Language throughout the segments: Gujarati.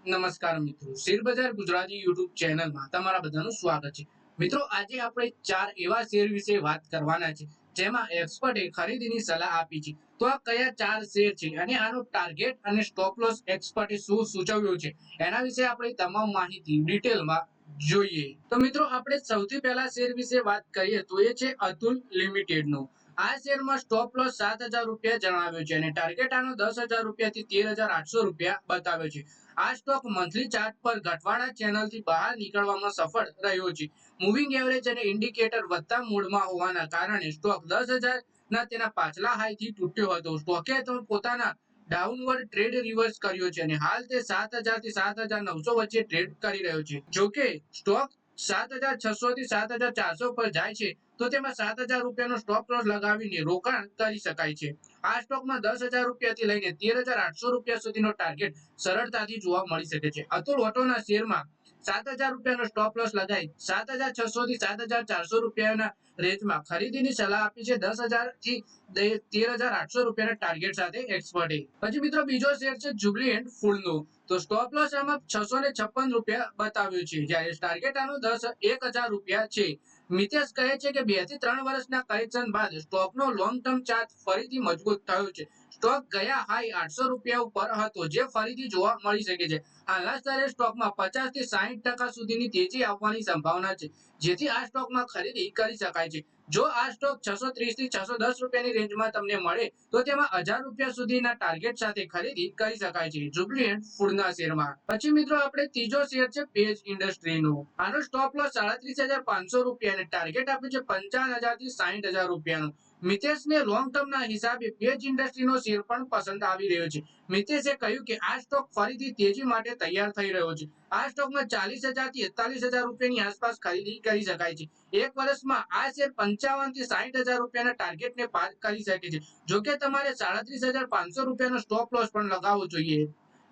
નમસ્કાર મિત્રો, શેરબજાર ગુજરાતી યુટ્યુબ ચેનલમાં તમારા બધાનું સ્વાગત છે. મિત્રો, આજે આપણે ચાર એવા શેર વિશે વાત કરવાના છે જેમાં એક્સપર્ટે ખરીદીની સલાહ આપી છે. તો આ કયા ચાર શેર છે અને આનો ટાર્ગેટ અને સ્ટોપ લોસ એક્સપર્ટે શું સૂચવ્યું છે એના વિશે આપણે તમામ માહિતી ડિટેલમાં જોઈએ. તો મિત્રો, આપણે સૌથી પહેલા શેર વિશે વાત કરીએ તો એ છે અતુલ લિમિટેડનો. આ શેરમાં સ્ટોપ લોસ 7,000 રૂપિયા જણાવ્યો છે અને ટાર્ગેટ આનો 10,000 રૂપિયાથી 13,800 રૂપિયા બતાવ્યો છે. આ સ્ટોક મંથલી ચાર્ટ પર ઘટવાળા ચેનલથી બહાર નીકળવામાં સફળ રહ્યો છે. મૂવિંગ એવરેજ અને ઇન્ડિકેટર વધતા મૂડમાં હોવાના કારણે સ્ટોક 10,000 ના તેના પાછલા હાઈથી તૂટ્યો હતો. સ્ટોકે તો પોતાના ડાઉનવર્ડ ટ્રેડ રિવર્સ કર્યો છે અને હાલ તે 7,000 થી 7,900 વચ્ચે ટ્રેડ કરી રહ્યો છે. જોકે સ્ટોક 7,600 થી 7,400 પર જાય છે તો તેમાં 7,000 રૂપિયાનો સ્ટોપ લોસ લગાવીને રોકાણ કરી શકાય છે. આ સ્ટોકમાં 10,000 રૂપિયાથી લઈને 13,800 રૂપિયા સુધીનો ટાર્ગેટ સરળતાથી જોવા મળી શકે છે. અતુલ ઓટોના શેરમાં 7,000 રૂપિયાનો સ્ટોપ લોસ લગાવી 7,600 થી 7,400 રૂપિયાના રેન્જમાં ખરીદીની સલાહ આપી છે. 10,000 થી 13,800 રૂપિયાના ટાર્ગેટ સાથે એક્સપર્ટે. પછી મિત્રો, બીજો શેર છે જ્યુબિલન્ટ ફૂડનો. તો સ્ટોપ લોસ આમાં 656 રૂપિયા બતાવ્યું છે, જ્યારે ટાર્ગેટ આનો 1,000 રૂપિયા છે. મિતેશ કહે છે કે 2 થી 3 વર્ષના કરેક્શન બાદ સ્ટોકનો લોંગ ટર્મ ચાર્ટ ફરીથી મજબૂત થયો છે. સ્ટોક ગયા હાઈ 800 રૂપિયા ઉપર હતો, જે ફરીથી જોવા મળી શકે છે. હાલના સ્તરે સ્ટોકમાં 50 થી 60% સુધીની તેજી આવવાની સંભાવના છે, જેથી આ સ્ટોકમાં ખરીદી કરી શકાય છે. જો આ સ્ટોક 630 થી 610 રૂપિયાની રેન્જમાં તમને મળે તો તેમાં 1,000 રૂપિયા સુધીના ટાર્ગેટ સાથે ખરીદી કરી શકાય છે જ્યુબિલન્ટ ફૂડના શેરમાં. પછી મિત્રો, આપણે ત્રીજો શેર છે પેજ ઇન્ડસ્ટ્રીનો. આનો સ્ટોપ લોસ 37,500 રૂપિયા અને ટાર્ગેટ આપ્યું છે 55,000 થી 60,000 રૂપિયાનો. મિતેશને લોંગ ટર્મના હિસાબે પેજ ઇન્ડસ્ટ્રીનો શેર પણ પસંદ આવી રહ્યો છે. મિતેશે કહ્યું કે આ સ્ટોક ફરીથી તેજી માટે તૈયાર થઈ રહ્યો છે. આ સ્ટોકમાં 40,000 થી 41,000 રૂપિયાની આસપાસ ખરીદી કરી શકાય છે. એક વર્ષમાં આ શેર 55 થી 60,000 રૂપિયાના ટાર્ગેટને પાર કરી શકે છે. જોકે તમારે 37,500 રૂપિયાનો સ્ટોપ લોસ પણ લગાવવો જોઈએ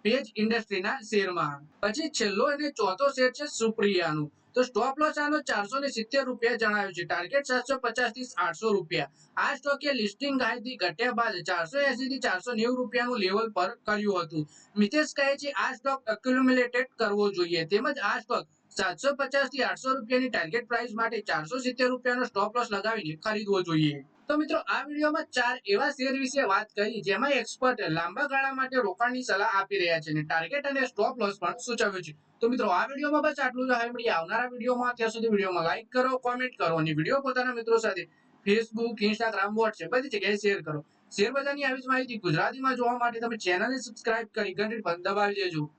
પેજ ઇન્ડસ્ટ્રીના શેરમાં. પછી છેલ્લો અને ચોથો શેર છે સુપ્રિયાનો. તો સ્ટોપ લોસ આનો 470 રૂપિયા જણાવ્યો છે. ટાર્ગેટ 750 થી 800 રૂપિયા. આ સ્ટોકે લિસ્ટિંગ હાઈથી ઘટ્યા બાદ 480 થી 490 રૂપિયાનું લેવલ પર કર્યું હતું. મિતેશ કહે છે આ સ્ટોક એક્યુમ્યુલેટેડ કરવો જોઈએ, તેમજ આ સ્ટોક 750 થી 800 રૂપિયાની ટાર્ગેટ પ્રાઇસ માટે 470 રૂપિયાનો સ્ટોપ લોસ લગાવીને ખરીદવો જોઈએ. તો મિત્રો, આ વિડીયોમાં ચાર એવા શેર વિશે વાત કરી જેમાં એક્સપર્ટ લાંબા ગાળા માટે રોકાણની સલાહ આપી રહ્યા છે અને ટાર્ગેટ અને સ્ટોપ લોસ પણ સૂચવ્યું છે. તો મિત્રો, આ વિડીયોમાં બસ આટલું જ. હવે મળીએ આવનારા વિડીયોમાં. ત્યાં સુધી વિડીયોમાં લાઈક કરો, કોમેન્ટ કરો અને વિડીયો પોતાના મિત્રો સાથે ફેસબુક, ઇન્સ્ટાગ્રામ, વોટ્સએપ બધી જગ્યાએ શેર કરો. શેર બજારની આવી જ માહિતી ગુજરાતીમાં જોવા માટે તમે ચેનલને સબસ્ક્રાઇબ કરી ઘંટી પર દબાવી દેજો.